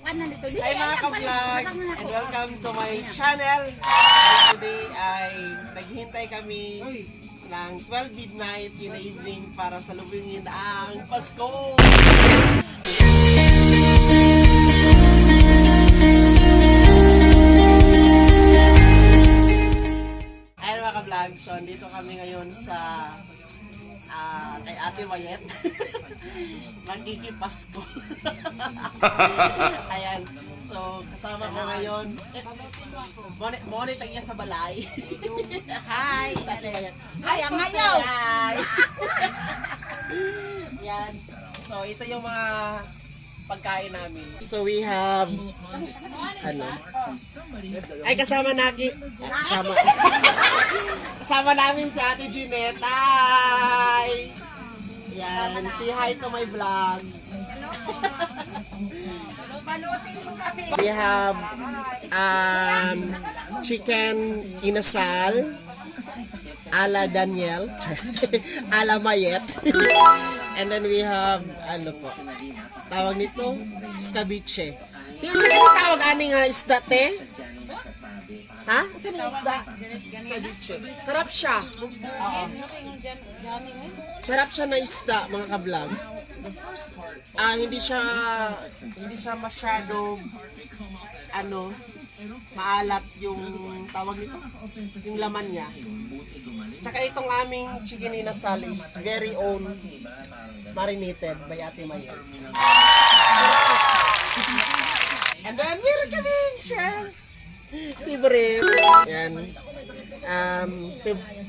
Hi mga ka-vlog and welcome to my channel. Today ay naghihintay kami ng 12 midnight in the evening para salubungin ang Pasko. Hi mga ka-vlog, so dito kami ngayon sa kay Ate Mayet. Magkikipasko. Ayan. So, kasama ko ngayon. Mone tagiya sa balay. Hi! Ate Mayet. Ay, ang ngayaw! Hi! Yan. So, ito yung mga pagkain namin. So, we have ay, kasama kasama namin si Ate Jeanette. Hi! Yan. Say hi to my vlog. We have chicken inasal ala Daniel ala Mayet. And then we have tawag nito scabiche. Tingnan sa kanila tawag ani nga isda te. Ha? Saan yung isda? Scabiche. Sarap siya. Oo. Sarap siya na isda mga ka-vlog. Hindi siya masyado maalat yung tawag nito, yung laman niya. Tsaka itong aming chicken inasal is very own marinated by Ate Maya. And then meron kami shrimp. Favorite. Yan.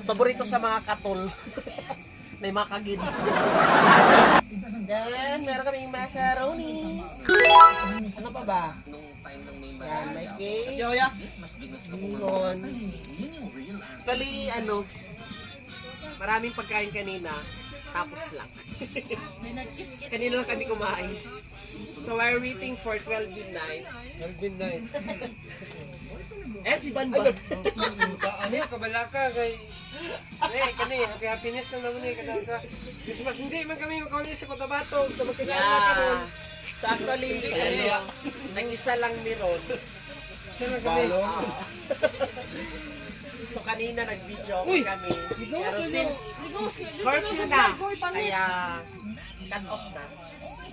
Paborito sa mga katol. May makagid. Then, meron kaming macaroni. Ano pa ba? Yan, may cake. Bingon. Actually, maraming pagkain kanina. Tapos lang. Kanina lang kami kumain. So, we're waiting for 12 midnight. 12 midnight. Si Ban ba? Ano yung kabalaka kay happiness lang naman kada sa Christmas. Hindi man kami makawali sa Cotabato sa magkagawa karon. So actually, nag-isa lang meron. Sana kami. So kanina nag-video kami. Pero since curfew na, kaya cut off na.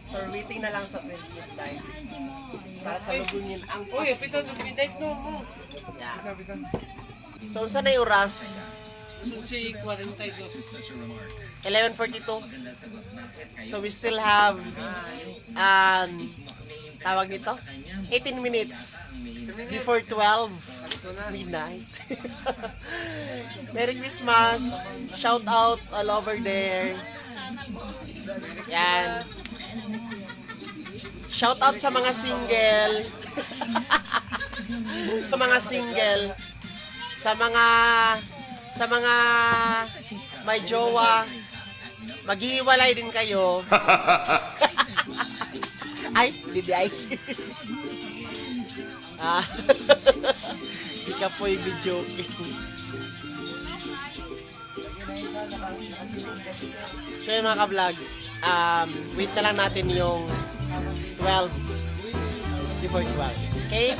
So waiting na lang sa 20 midnight para salubungin ang Uy, Pasko. pito midnight no mo. Yeah. Pito. So saan na yung oras? Si 42. 11:42. So we still have tawag nito 18 minutes before 12 midnight. Merry Christmas. Shout out all over there. Yan. Shout out sa mga single. Sa mga single. Sa mga may jowa. Maghihiwalay din kayo. Ay, hindi ay. Di ka po i-video. So yun mga ka-vlog, wait na lang natin yung 12 before 12. Okay?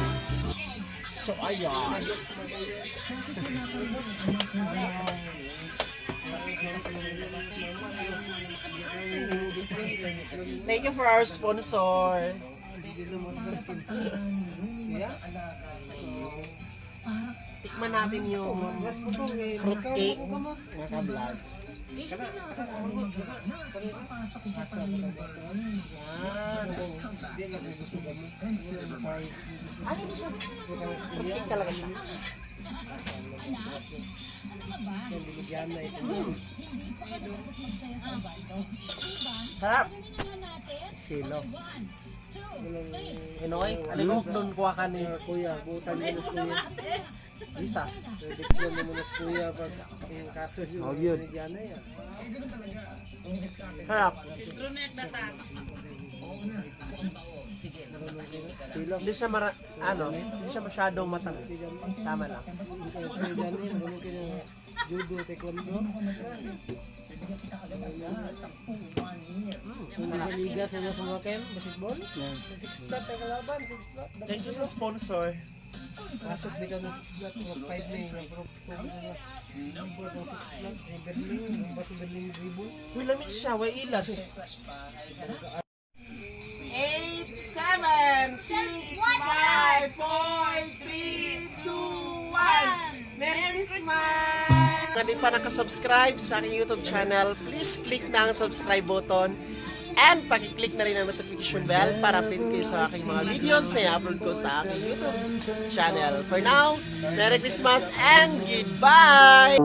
So ayan. Thank you for our sponsor. Tikman natin yung fruit cake mga ka-vlog. Hindi siya. Fruit cake talaga siya. Sarap. Silo. Inoy, alikok doon kuha ka ni Kuya, butan mo sa kuya. Visas. Bigyan mo muna sa kuya pag yung kaso yung Diana ya. Sarap. Hindi siya hindi siya masyadong matamis. Tama lang. Judo, taekwondo. Liga sila sa mga kem, basketball. 6 flat ang kalaban, 6 flat. Thank you sa sponsor. Pasok dito sa 6 flat, mga 5 lane, mga pro sila. Libo ng 6 flat, si Berlin, ba si Berlin dribble. Uy, lamig siya. Way ila. 8, 7, 6, 5, 4, 3, 2, 1. Merry Christmas! Kung hindi pa nakasubscribe sa aking YouTube channel, please click na ang subscribe button and pakiclick na rin ang notification bell para update kayo sa aking mga videos na i-upload ko sa aking YouTube channel. For now, Merry Christmas and goodbye!